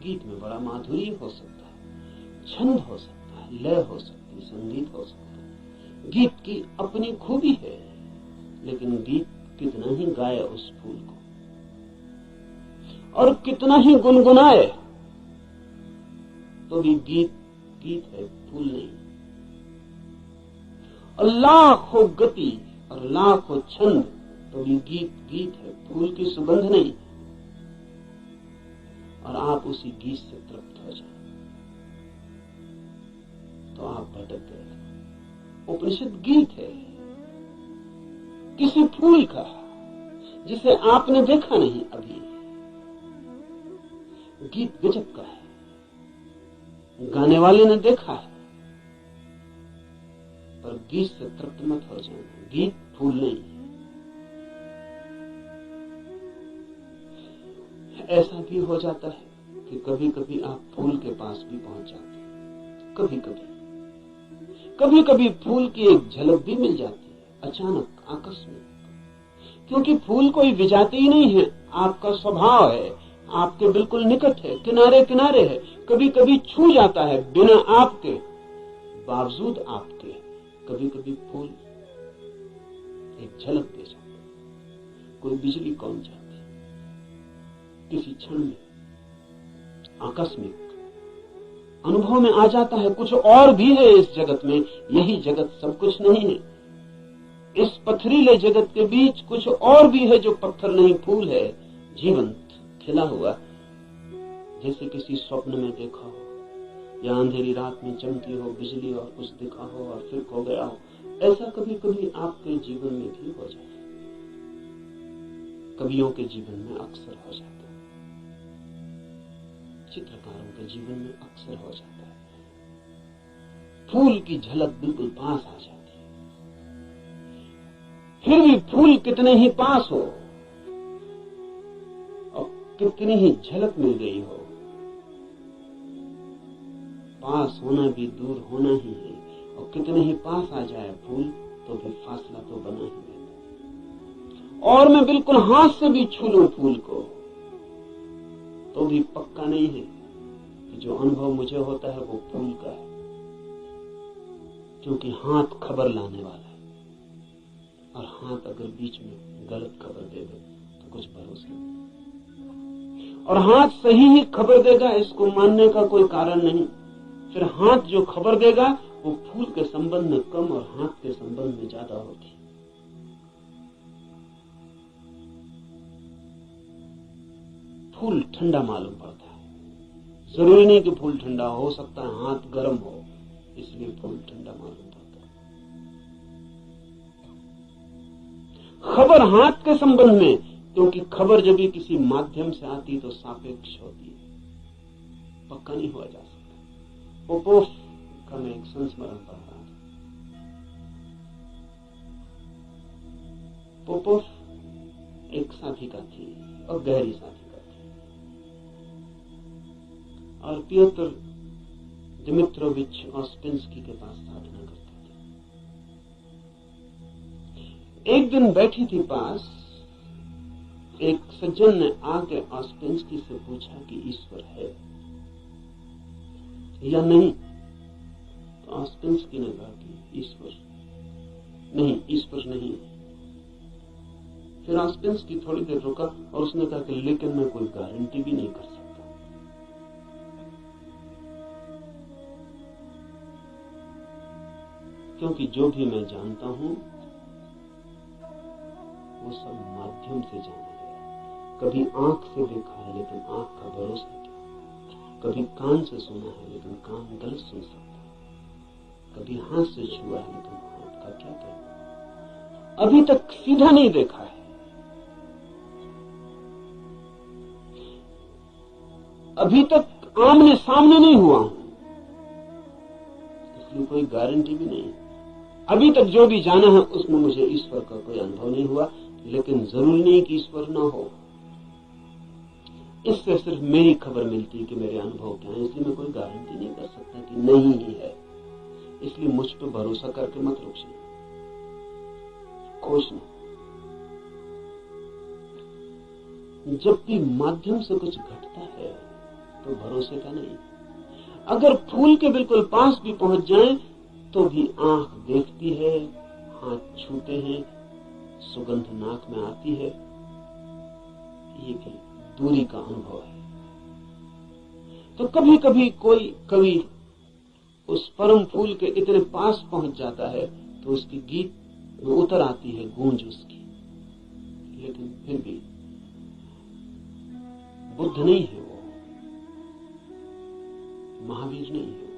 गीत में बड़ा माधुर्य हो सकता है, छंद हो सकता है, लय हो सकती, संगीत हो सकता। गीत की अपनी खूबी है, लेकिन गीत कितना ही गाए उस फूल को और कितना ही गुनगुनाए, तो भी गीत गीत है, फूल नहीं। और लाखों गति और लाखों छंद, तो भी गीत गीत है, फूल की सुगंध नहीं। और आप उसी गीत से तृप्त हो जाए तो आप भटक गए। उपनिषद गीत है किसी फूल का जिसे आपने देखा नहीं अभी। गीत गजब का है, गाने वाले ने देखा है, पर गीत से तृप्त मत हो जाना। गीत फूल नहीं। ऐसा भी हो जाता है कि कभी कभी आप फूल के पास भी पहुंच जाते हैं। कभी कभी फूल की एक झलक भी मिल जाती है, अचानक, आकस्मिक। क्योंकि फूल कोई विजाती ही नहीं है, आपका स्वभाव है, आपके बिल्कुल निकट है, किनारे किनारे है। कभी कभी छू जाता है बिना आपके, बावजूद आपके। कभी कभी फूल एक झलक दे जाता है, कोई बिजली कौन जाती, किसी क्षण में आकस्मिक अनुभव में आ जाता है। कुछ और भी है इस जगत में, यही जगत सब कुछ नहीं है। इस पथरीले जगत के बीच कुछ और भी है जो पत्थर नहीं, फूल है, जीवंत खिला हुआ, जैसे किसी स्वप्न में देखा हो या अंधेरी रात में चमकी हो बिजली और कुछ दिखा हो और फिर खो गया हो। ऐसा कभी कभी आपके जीवन में भी हो जाता है, कवियों के जीवन में अक्सर हो जाता है, चित्रकारों के जीवन में अक्सर हो जाता है। फूल की झलक बिल्कुल पास आ जाती है, फिर भी फूल कितने ही पास हो और कितनी ही झलक मिल गई हो, पास होना भी दूर होना ही है। और कितने ही पास आ जाए फूल, तो भी फासला तो बना ही रहता। और मैं बिल्कुल हाथ से भी छू लूं फूल को, तो भी पक्का नहीं है कि जो अनुभव मुझे होता है वो फूल का है, क्योंकि हाथ खबर लाने वाला है। और हाथ अगर बीच में गलत खबर दे दे तो कुछ भरोसा नहीं। और हाथ सही ही खबर देगा, इसको मानने का कोई कारण नहीं। फिर हाथ जो खबर देगा वो फूल के संबंध में कम और हाथ के संबंध में ज्यादा होगी। फूल ठंडा मालूम पड़ता है, जरूरी नहीं कि फूल ठंडा हो सकता है हाथ गर्म हो, इसलिए फूल ठंडा मालूम पड़ता है। खबर हाथ के संबंध में, क्योंकि खबर जब भी किसी माध्यम से आती तो सापेक्ष होती है, पक्का नहीं हुआ जा सकता। पोपोफ का मैं एक संस्मरण पढ़ रहा था। पोपोफ एक साधिका थी और गहरी साधिका थी, और पियोत्र दिमित्रोविच ऑस्पेंस्की के पास साधना करते थे। एक दिन बैठी थी पास, एक सज्जन ने आके ऑस्पेंस्की से पूछा कि ईश्वर है या नहीं। तो ऑस्पेंस्की ने कहा कि ईश्वर नहीं। फिर ऑस्पेंस्की थोड़ी देर रुका और उसने कहा कि लेकिन मैं कोई गारंटी भी नहीं कर सकता। क्योंकि जो भी मैं जानता हूं वो सब माध्यम से जाना है। कभी आंख से देखा है लेकिन आंख का भरोसा क्या, कभी कान से सुना है लेकिन कान गलत सुन सकता है, कभी हाथ से छुआ है लेकिन हाथ का क्या कहना। अभी तक सीधा नहीं देखा है, अभी तक आमने सामने नहीं हुआ हूं, इसलिए कोई गारंटी भी नहीं। अभी तक जो भी जाना है उसमें मुझे ईश्वर का कोई अनुभव नहीं हुआ, लेकिन जरूरी नहीं कि ईश्वर ना हो। इससे सिर्फ मेरी खबर मिलती है कि मेरे अनुभव क्या है, इसलिए मैं कोई गारंटी नहीं कर सकता कि नहीं ही है। इसलिए मुझ पर भरोसा करके मत रुकना, खोजना। जब भी माध्यम से कुछ घटता है तो भरोसे का नहीं। अगर फूल के बिल्कुल पास भी पहुंच जाएं तो भी आंख देखती है, हाथ छूते हैं, सुगंध नाक में आती है। ये भी दूरी का अनुभव है। तो कभी कभी कोई कवि उस परम फूल के इतने पास पहुंच जाता है तो उसकी गीत में उतर आती है गूंज उसकी। लेकिन फिर भी बुद्ध नहीं है वो, महावीर नहीं है वो।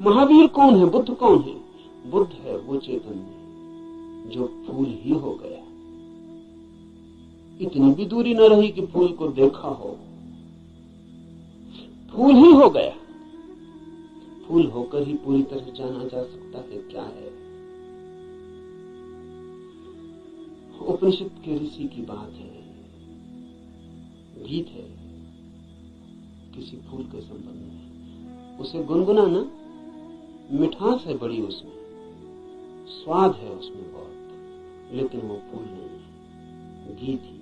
महावीर कौन है, बुद्ध कौन है? बुद्ध है वो चैतन्य जो फूल ही हो गया। इतनी भी दूरी न रही कि फूल को देखा हो, फूल ही हो गया। फूल होकर ही पूरी तरह जाना जा सकता है क्या है। उपनिषद के ऋषि की बात है, गीत है किसी फूल के संबंध में। उसे गुनगुनाना, मिठास है बड़ी उसमें, स्वाद है उसमें बहुत, लेकिन वो फूल नहीं है, गीत ही है।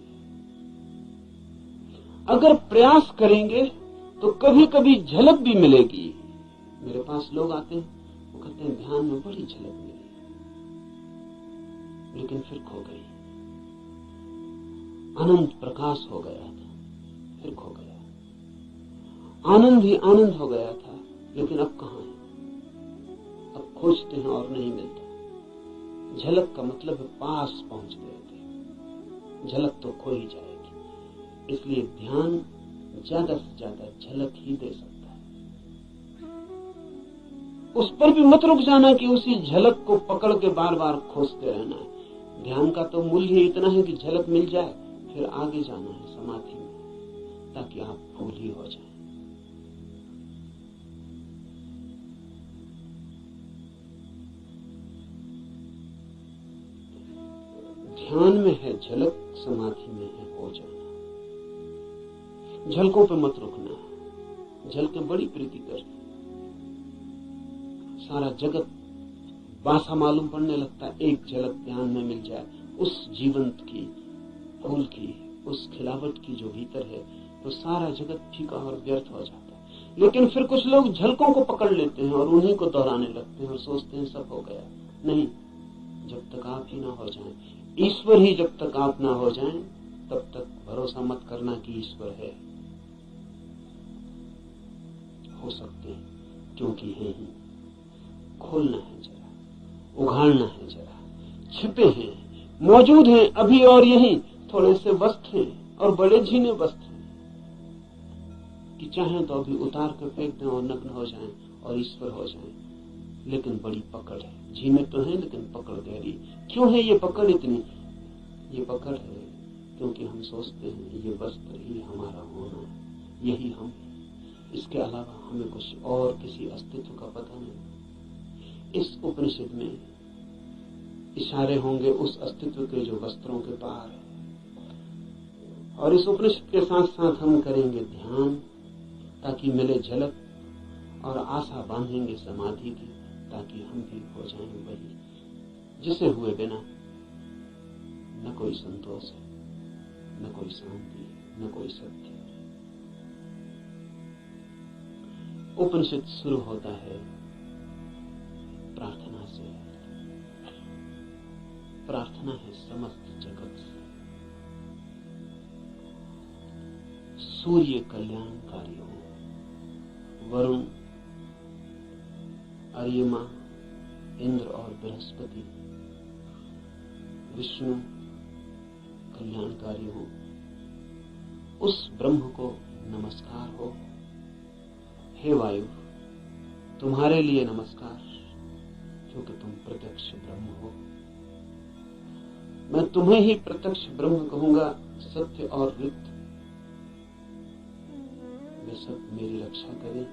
अगर प्रयास करेंगे तो कभी कभी झलक भी मिलेगी। मेरे पास लोग आते हैं, वो कहते हैं ध्यान में बड़ी झलक मिली, लेकिन फिर खो गई। अनंत प्रकाश हो गया था, फिर खो गया। आनंद ही आनंद हो गया था, लेकिन अब कहां है? अब खोजते हैं और नहीं मिलता। झलक का मतलब है पास पहुंच गए थे, झलक तो खो ही जाएगी। इसलिए ध्यान ज्यादा से ज्यादा झलक ही दे सकता है। उस पर भी मत रुक जाना कि उसी झलक को पकड़ के बार बार खोजते रहना है। ध्यान का तो मूल्य ही इतना है कि झलक मिल जाए, फिर आगे जाना है समाधि में, ताकि आप फूल ही हो जाए। ध्यान में है झलक, समाधि में है हो जाना। झलकों पे मत रुकना। झलकें बड़ी प्रीतिकर, सारा जगत बासा मालूम पड़ने लगता है। एक झलक ध्यान में मिल जाए उस जीवंत की, फूल की, उस खिलावट की जो भीतर है, तो सारा जगत फीका और व्यर्थ हो जाता है। लेकिन फिर कुछ लोग झलकों को पकड़ लेते हैं और उन्हीं को दोहराने लगते हैं और सोचते हैं सब हो गया। नहीं, जब तक आप ही ना हो जाएं, ईश्वर ही जब तक आप ना हो जाएं, तब तक भरोसा मत करना कि ईश्वर है। हो सकते हैं, क्योंकि है ही। खोलना है जरा, उघाड़ना है जरा। छिपे हैं, मौजूद हैं अभी और यहीं। थोड़े से वस्त्र हैं और बड़े झीने वस्त्र हैं कि चाहें तो अभी उतार कर फेंक दें और नग्न हो जाएं और ईश्वर हो जाएं। लेकिन बड़ी पकड़ है। झीने तो हैं लेकिन पकड़ गहरी। क्यों है ये पकड़ इतनी? ये पकड़ है क्योंकि हम सोचते हैं ये वस्त्र ही हमारा होना है, यही हम। इसके अलावा हमें कुछ और किसी अस्तित्व का पता नहीं। इस उपनिषद में इशारे होंगे उस अस्तित्व के जो वस्त्रों के पार है। और इस उपनिषद के साथ साथ हम करेंगे ध्यान, ताकि मिले झलक, और आशा बांधेंगे समाधि की, ताकि हम भी हो जाएं वही जिसे हुए बिना न कोई संतोष है, न कोई शांति, न कोई सत्य। उपनिषद शुरू होता है प्रार्थना से। प्रार्थना है समस्त जगत से। सूर्य कल्याणकारी हो, वरुण, अर्यमा, इंद्र और बृहस्पति, विष्णु कल्याणकारी हो, उस ब्रह्म को नमस्कार हो। हे वायु, तुम्हारे लिए नमस्कार, क्योंकि तुम प्रत्यक्ष ब्रह्म हो। मैं तुम्हें ही प्रत्यक्ष ब्रह्म कहूंगा। सत्य और ऋत वे सब मेरी रक्षा करें।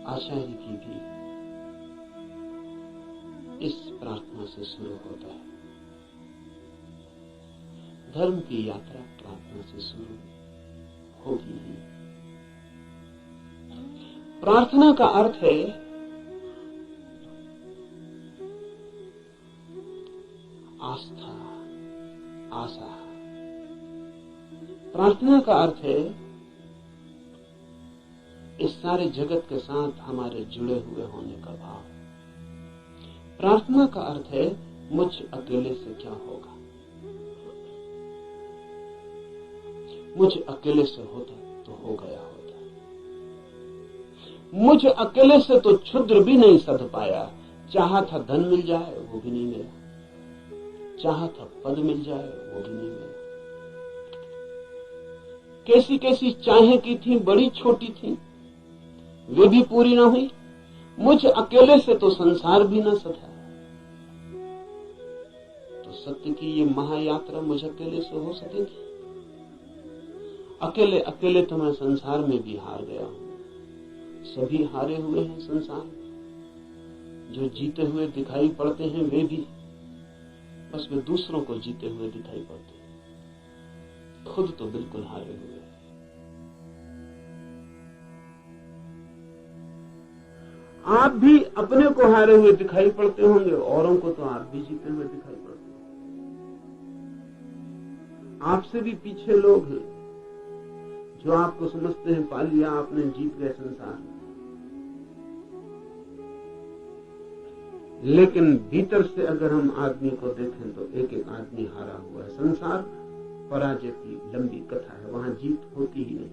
आचार्य की भी इस प्रार्थना से शुरू होता है। धर्म की यात्रा प्रार्थना से शुरू होगी ही। प्रार्थना का अर्थ है आस्था, आशा। प्रार्थना का अर्थ है इस सारे जगत के साथ हमारे जुड़े हुए होने का भाव। प्रार्थना का अर्थ है मुझ अकेले से क्या होगा, मुझ अकेले से होता तो हो गया होता, मुझ अकेले से तो क्षुद्र भी नहीं सध पाया। चाहा था धन मिल जाए वो भी नहीं मिला, चाहा था पद मिल जाए वो भी नहीं मिला। कैसी कैसी चाहें की थी, बड़ी छोटी थी, वे भी पूरी ना हुई। मुझ अकेले से तो संसार भी ना सधा। तो सत्य की ये महायात्रा मुझ अकेले से हो सकेगी? अकेले अकेले तो मैं संसार में भी हार गया हूं। सभी हारे हुए हैं संसार, जो जीते हुए दिखाई पड़ते हैं वे भी, बस वे दूसरों को जीते हुए दिखाई पड़ते हैं, खुद तो बिल्कुल हारे हुए हैं। आप भी अपने को हारे हुए दिखाई पड़ते होंगे, औरों को तो आप भी जीते हुए दिखाई पड़ते हैं। आपसे भी पीछे लोग हैं जो आपको समझते हैं पा लिया आपने, जीत गए संसार। लेकिन भीतर से अगर हम आदमी को देखें तो एक एक आदमी हारा हुआ है। संसार पराजय की लंबी कथा है, वहां जीत होती ही नहीं,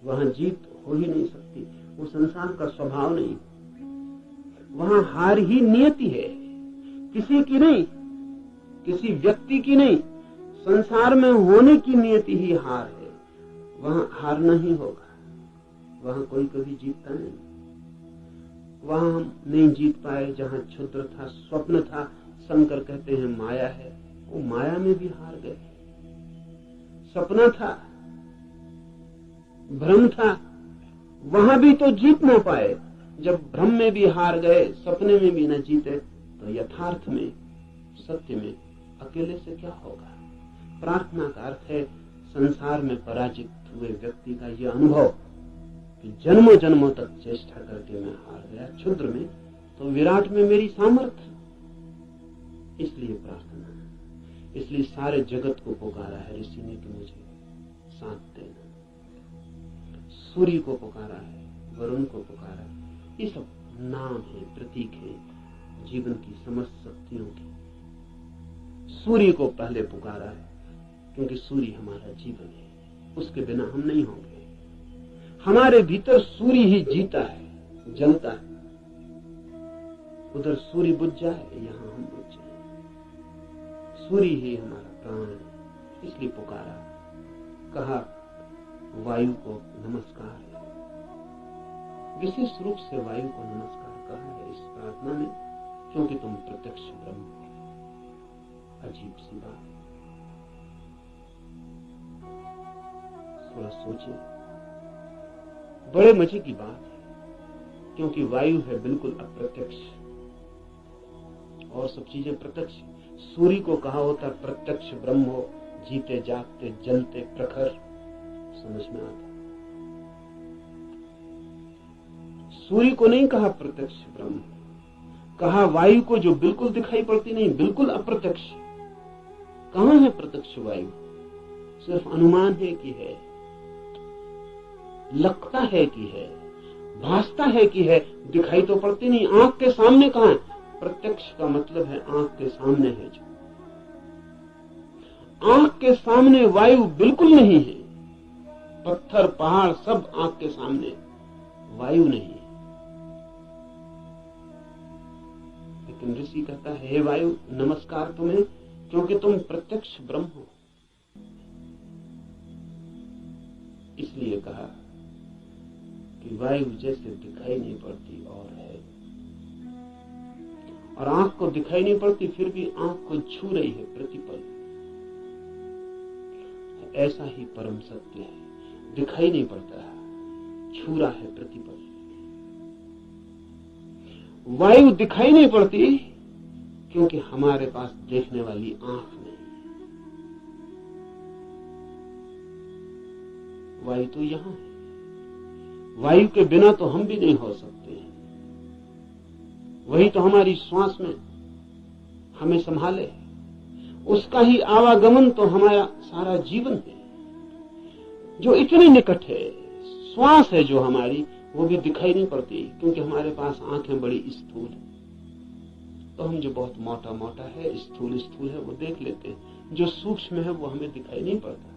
वहां जीत हो ही नहीं सकती, वो संसार का स्वभाव नहीं। वहां हार ही नियति है, किसी की नहीं, किसी व्यक्ति की नहीं, संसार में होने की नियति ही हार है। वहां हार नहीं होगा, वहां कोई कभी जीतता नहीं। वहां हम नहीं जीत पाए जहां क्षुद्र था, स्वप्न था, शंकर कहते हैं माया है, वो माया में भी हार गए। सपना था, भ्रम था, वहां भी तो जीत ना पाए। जब भ्रम में भी हार गए, सपने में भी न जीते, तो यथार्थ में, सत्य में अकेले से क्या होगा? प्रार्थना का अर्थ है संसार में पराजित हुए व्यक्ति का यह अनुभव कि जन्मों जन्मों तक चेष्टा करके मैं हार गया, क्षुद्र में तो विराट में मेरी सामर्थ्य। इसलिए प्रार्थना, इसलिए सारे जगत को पुकारा है ऋषि ने कि मुझे साथ देना। सूर्य को पुकारा है, वरुण को पुकारा है, ये सब नाम है, प्रतीक है जीवन की समस्त शक्तियों की। सूर्य को पहले पुकारा है क्योंकि सूर्य हमारा जीवन है, उसके बिना हम नहीं होंगे। हमारे भीतर सूर्य ही जीता है, जलता है। उधर सूर्य बुझ जाए, यहां हम बुझ जाए। सूर्य ही हमारा प्राण है, इसलिए पुकारा। कहा वायु को नमस्कार है, विशेष रूप से वायु को नमस्कार कहा है इस प्रार्थना में, क्योंकि तुम प्रत्यक्ष ब्रह्म हो। अजीब सी बात, थोड़ा सोचिए, बड़े मजे की बात है, क्योंकि वायु है बिल्कुल अप्रत्यक्ष और सब चीजें प्रत्यक्ष। सूर्य को कहा होता प्रत्यक्ष ब्रह्म हो, जीते जागते जलते प्रखर, समझ में आता। सूर्य को नहीं कहा प्रत्यक्ष ब्रह्म, कहा वायु को जो बिल्कुल दिखाई पड़ती नहीं, बिल्कुल अप्रत्यक्ष। कहां है प्रत्यक्ष वायु? सिर्फ अनुमान है कि है, लगता है कि है, भासता है कि है, दिखाई तो पड़ती नहीं। आंख के सामने कहां है? प्रत्यक्ष का मतलब है आंख के सामने है। जो आंख के सामने वायु बिल्कुल नहीं है, पत्थर पहाड़ सब आंख के सामने, वायु नहीं है। लेकिन ऋषि कहता है हे वायु नमस्कार तुम्हें, क्योंकि तुम प्रत्यक्ष ब्रह्म हो। इसलिए कहा कि वायु जैसे दिखाई नहीं पड़ती और है, और आंख को दिखाई नहीं पड़ती फिर भी आंख को छू रही है प्रतिपल। ऐसा ही परम सत्य है, दिखाई नहीं पड़ता, छू रहा है प्रतिपल। वायु दिखाई नहीं पड़ती क्योंकि हमारे पास देखने वाली आंख नहीं। वायु तो यहां है, वायु के बिना तो हम भी नहीं हो सकते। वही तो हमारी श्वास में हमें संभाले, उसका ही आवागमन तो हमारा सारा जीवन है, जो इतने निकट है। श्वास है जो हमारी, वो भी दिखाई नहीं पड़ती, क्योंकि हमारे पास आंखें बड़ी स्थूल है। तो हम जो बहुत मोटा मोटा है, स्थूल स्थूल है, वो देख लेते हैं। जो सूक्ष्म है वो हमें दिखाई नहीं पड़ता।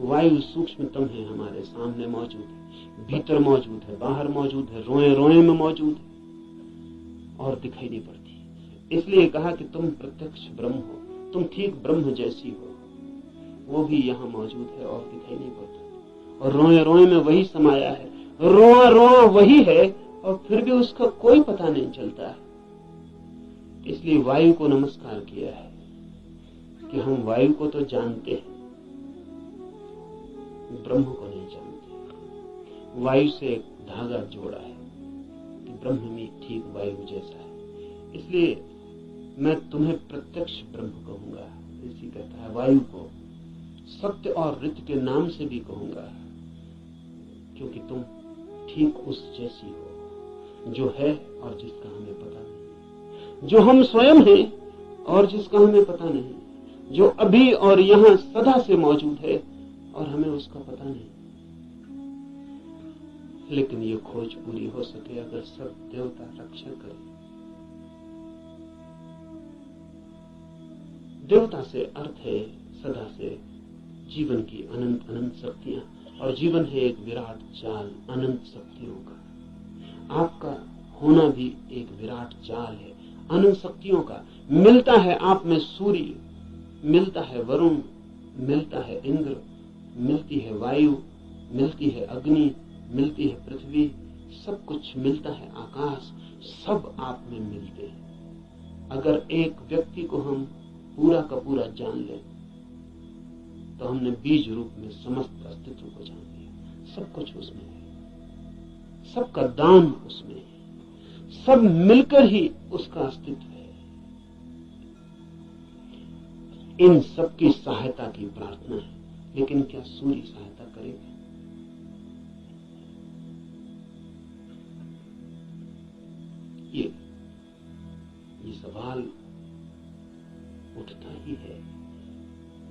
वायु सूक्ष्मतम है, हमारे सामने मौजूद है, भीतर मौजूद है, बाहर मौजूद है, रोए रोए में मौजूद है, और दिखाई नहीं पड़ती। इसलिए कहा कि तुम प्रत्यक्ष ब्रह्म हो, तुम ठीक ब्रह्म जैसी हो। वो भी यहाँ मौजूद है और दिखाई नहीं पड़ता, और रोए रोए में वही समाया है, रोआ रोआ वही है, और फिर भी उसका कोई पता नहीं चलता है। इसलिए वायु को नमस्कार किया है कि हम वायु को तो जानते हैं, ब्रह्म को नहीं जानते। वायु से एक धागा जोड़ा है कि ब्रह्म भी ठीक वायु जैसा है। इसलिए मैं तुम्हें प्रत्यक्ष ब्रह्म कहूंगा, इसी कहता है वायु को। सत्य और ऋत के नाम से भी कहूंगा, क्योंकि तुम ठीक उस जैसी हो जो है और जिसका हमें पता नहीं, जो हम स्वयं हैं और जिसका हमें पता नहीं, जो अभी और यहाँ सदा से मौजूद है और हमें उसका पता नहीं। लेकिन ये खोज पूरी हो सके अगर सब देवता रक्षा करें। देवता से अर्थ है सदा से जीवन की अनंत अनंत शक्तियां, और जीवन है एक विराट जाल अनंत शक्तियों का। आपका होना भी एक विराट जाल है अनंत शक्तियों का। मिलता है आप में सूर्य, मिलता है वरुण, मिलता है इंद्र, मिलती है वायु, मिलती है अग्नि, मिलती है पृथ्वी, सब कुछ मिलता है आकाश, सब आप में मिलते हैं। अगर एक व्यक्ति को हम पूरा का पूरा जान ले तो हमने बीज रूप में समस्त अस्तित्व को जान लिया। सब कुछ उसमें है, सबका दान उसमें है, सब मिलकर ही उसका अस्तित्व है। इन सब की सहायता की प्रार्थना है, लेकिन क्या सूर्य सहायता करेगा? ये सवाल उठता ही है।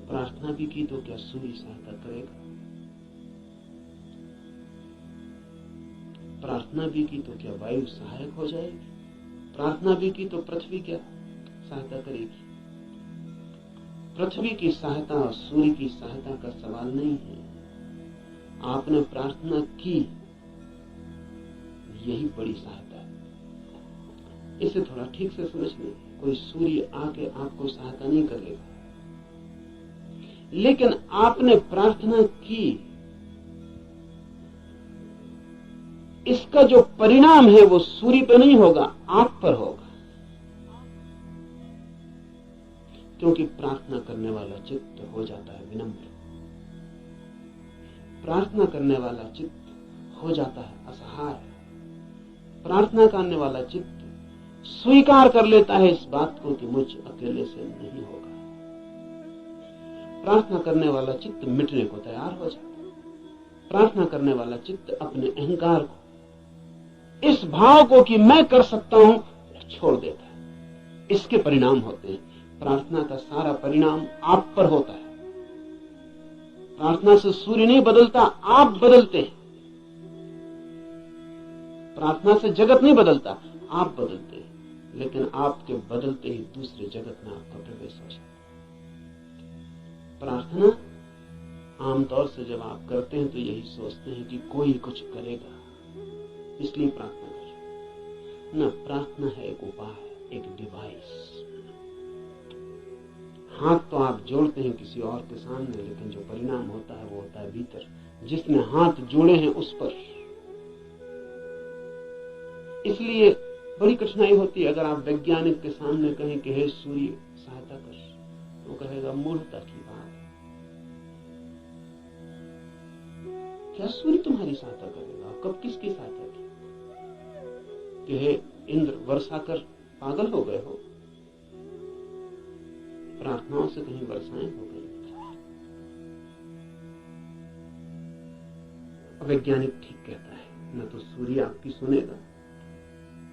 प्रार्थना भी की तो क्या सूर्य सहायता करेगा? प्रार्थना भी की तो क्या वायु सहायक हो जाएगी? प्रार्थना भी की तो पृथ्वी क्या सहायता करेगी? पृथ्वी की सहायता और सूर्य की सहायता का सवाल नहीं है। आपने प्रार्थना की, यही बड़ी सहायता है। इसे थोड़ा ठीक से समझ लें। कोई सूर्य आके आपको सहायता नहीं करेगा, लेकिन आपने प्रार्थना की, इसका जो परिणाम है वो सूर्य पे नहीं होगा, आप पर होगा। क्योंकि प्रार्थना करने वाला चित्त हो जाता है विनम्र, प्रार्थना करने वाला चित्त हो जाता है असहाय, प्रार्थना करने वाला चित्त स्वीकार कर लेता है इस बात को कि मुझ अकेले से नहीं होगा। प्रार्थना करने वाला चित्त मिटने को तैयार हो जाता है। प्रार्थना करने वाला चित्त अपने अहंकार को, इस भाव को कि मैं कर सकता हूं, छोड़ देता है। इसके परिणाम होते हैं। प्रार्थना का सारा परिणाम आप पर होता है। प्रार्थना से सूर्य नहीं बदलता, आप बदलते हैं। प्रार्थना से जगत नहीं बदलता, आप बदलते हैं। लेकिन आपके बदलते ही दूसरे जगत में आपका प्रवेश हो जाता है। प्रार्थना आमतौर से जब आप करते हैं तो यही सोचते हैं कि कोई कुछ करेगा, इसलिए प्रार्थना करें। न, प्रार्थना है एक उपाय, एक डिवाइस। हाथ तो आप जोड़ते हैं किसी और के सामने, लेकिन जो परिणाम होता है वो होता है भीतर, जिसने हाथ जोड़े हैं उस पर। इसलिए बड़ी कठिनाई होती है अगर आप वैज्ञानिक के सामने कहें कि हे सूर्य सहायता कर, वो कहेगा मूर्खता की बात है। क्या सूर्य तुम्हारी सहायता करेगा? कब किसकी सहायता की? कि हे इंद्र वर्षा कर, पागल हो गए हो? प्रार्थनाओं से कहीं वर्षाएं हो गई? वैज्ञानिक ठीक कहता है, न तो सूर्य आपकी सुनेगा,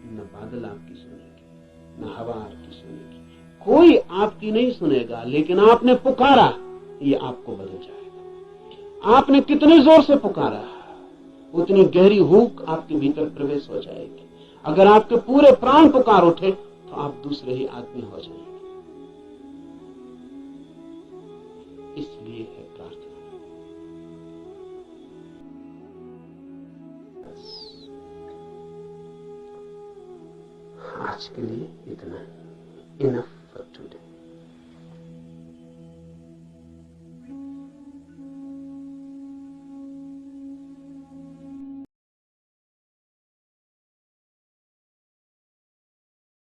न बादल आपकी सुनेगी, न हवा आपकी सुनेगी, कोई आपकी नहीं सुनेगा। लेकिन आपने पुकारा, ये आपको बदल जाएगा। आपने कितने जोर से पुकारा, उतनी गहरी हुक आपके भीतर प्रवेश हो जाएगी। अगर आपके पूरे प्राण पुकार उठे तो आप दूसरे ही आदमी हो जाएंगे। इसलिए है प्रार्थना। आज के लिए इतना, इनफ फॉर टुडे।